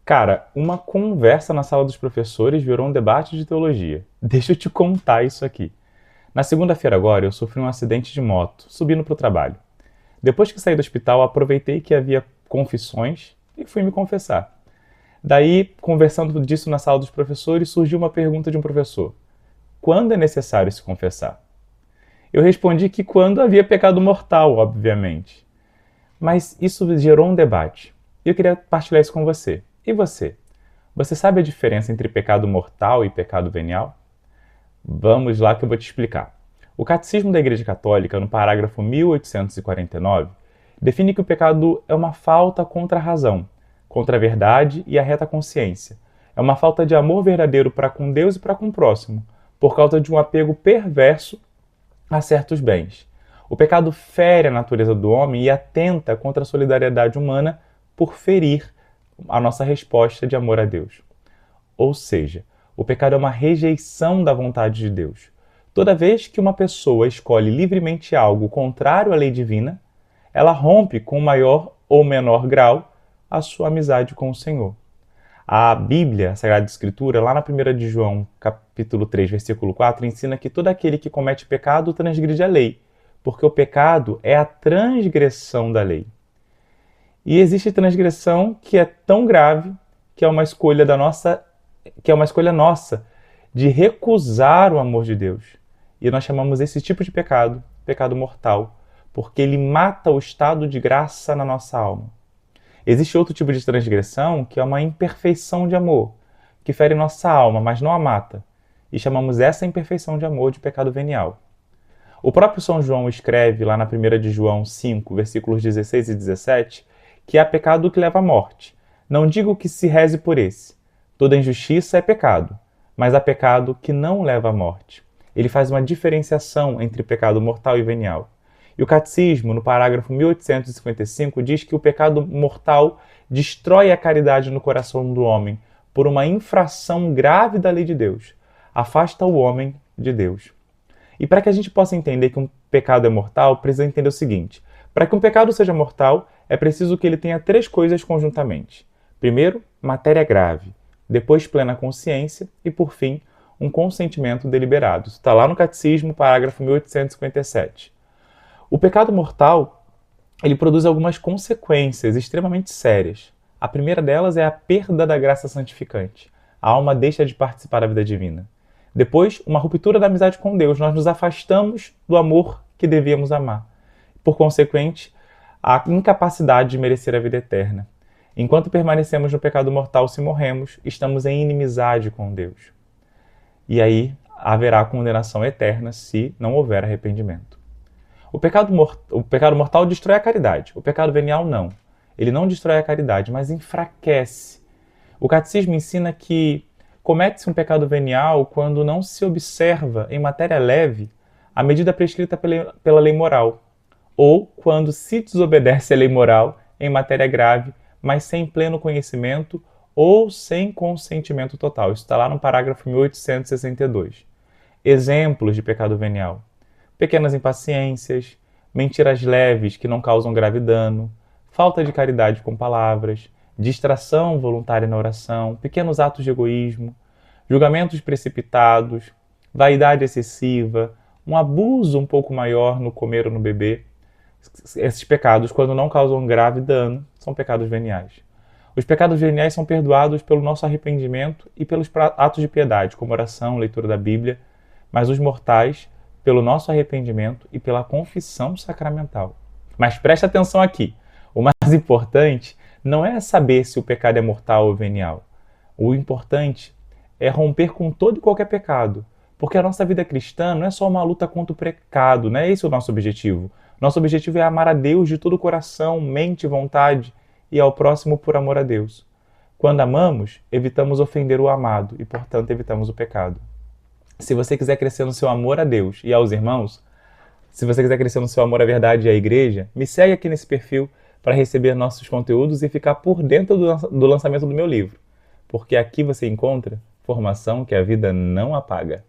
Cara, uma conversa na sala dos professores virou um debate de teologia. Deixa eu te contar isso aqui. Na segunda-feira agora, eu sofri um acidente de moto, subindo para o trabalho. Depois que saí do hospital, aproveitei que havia confissões e fui me confessar. Daí, conversando disso na sala dos professores, surgiu uma pergunta de um professor. Quando é necessário se confessar? Eu respondi que quando havia pecado mortal, obviamente. Mas isso gerou um debate. E eu queria partilhar isso com você. E você? Você sabe a diferença entre pecado mortal e pecado venial? Vamos lá que eu vou te explicar. O Catecismo da Igreja Católica, no parágrafo 1849, define que o pecado é uma falta contra a razão, contra a verdade e a reta consciência. É uma falta de amor verdadeiro para com Deus e para com o próximo, por causa de um apego perverso a certos bens. O pecado fere a natureza do homem e atenta contra a solidariedade humana por ferir a nossa resposta de amor a Deus. Ou seja, o pecado é uma rejeição da vontade de Deus. Toda vez que uma pessoa escolhe livremente algo contrário à lei divina, ela rompe com maior ou menor grau a sua amizade com o Senhor. A Bíblia, a Sagrada Escritura, lá na 1 de João, capítulo 3, versículo 4, ensina que todo aquele que comete pecado transgride a lei, porque o pecado é a transgressão da lei. E existe transgressão que é tão grave que é uma escolha nossa de recusar o amor de Deus. E nós chamamos esse tipo de pecado, pecado mortal, porque ele mata o estado de graça na nossa alma. Existe outro tipo de transgressão que é uma imperfeição de amor, que fere nossa alma, mas não a mata. E chamamos essa imperfeição de amor de pecado venial. O próprio São João escreve lá na 1 de João 5, versículos 16 e 17, que há pecado que leva à morte. Não digo que se reze por esse. Toda injustiça é pecado, mas há pecado que não leva à morte. Ele faz uma diferenciação entre pecado mortal e venial. E o Catecismo, no parágrafo 1855, diz que o pecado mortal destrói a caridade no coração do homem por uma infração grave da lei de Deus. Afasta o homem de Deus. E para que a gente possa entender que um pecado é mortal, precisa entender o seguinte. Para que um pecado seja mortal, é preciso que ele tenha três coisas conjuntamente. Primeiro, matéria grave. Depois, plena consciência. E, por fim, um consentimento deliberado. Isso está lá no Catecismo, parágrafo 1857. O pecado mortal, ele produz algumas consequências extremamente sérias. A primeira delas é a perda da graça santificante. A alma deixa de participar da vida divina. Depois, uma ruptura da amizade com Deus. Nós nos afastamos do amor que devíamos amar. Por consequente, a incapacidade de merecer a vida eterna. Enquanto permanecemos no pecado mortal, se morremos, estamos em inimizade com Deus. E aí haverá condenação eterna se não houver arrependimento. O pecado mortal destrói a caridade. O pecado venial não. Ele não destrói a caridade, mas enfraquece. O Catecismo ensina que comete-se um pecado venial quando não se observa em matéria leve a medida prescrita pela lei moral, ou quando se desobedece à lei moral em matéria grave, mas sem pleno conhecimento ou sem consentimento total. Isso está lá no parágrafo 1862. Exemplos de pecado venial: pequenas impaciências, mentiras leves que não causam grave dano, falta de caridade com palavras, distração voluntária na oração, pequenos atos de egoísmo, julgamentos precipitados, vaidade excessiva, um abuso um pouco maior no comer ou no beber. Esses pecados, quando não causam grave dano, são pecados veniais. Os pecados veniais são perdoados pelo nosso arrependimento e pelos atos de piedade, como oração, leitura da Bíblia, mas os mortais, pelo nosso arrependimento e pela confissão sacramental. Mas preste atenção aqui. O mais importante não é saber se o pecado é mortal ou venial. O importante é romper com todo e qualquer pecado. Porque a nossa vida cristã não é só uma luta contra o pecado, não é esse o nosso objetivo. Nosso objetivo é amar a Deus de todo o coração, mente e vontade, e ao próximo por amor a Deus. Quando amamos, evitamos ofender o amado e, portanto, evitamos o pecado. Se você quiser crescer no seu amor a Deus e aos irmãos, se você quiser crescer no seu amor à verdade e à igreja, me segue aqui nesse perfil para receber nossos conteúdos e ficar por dentro do lançamento do meu livro. Porque aqui você encontra formação que a vida não apaga.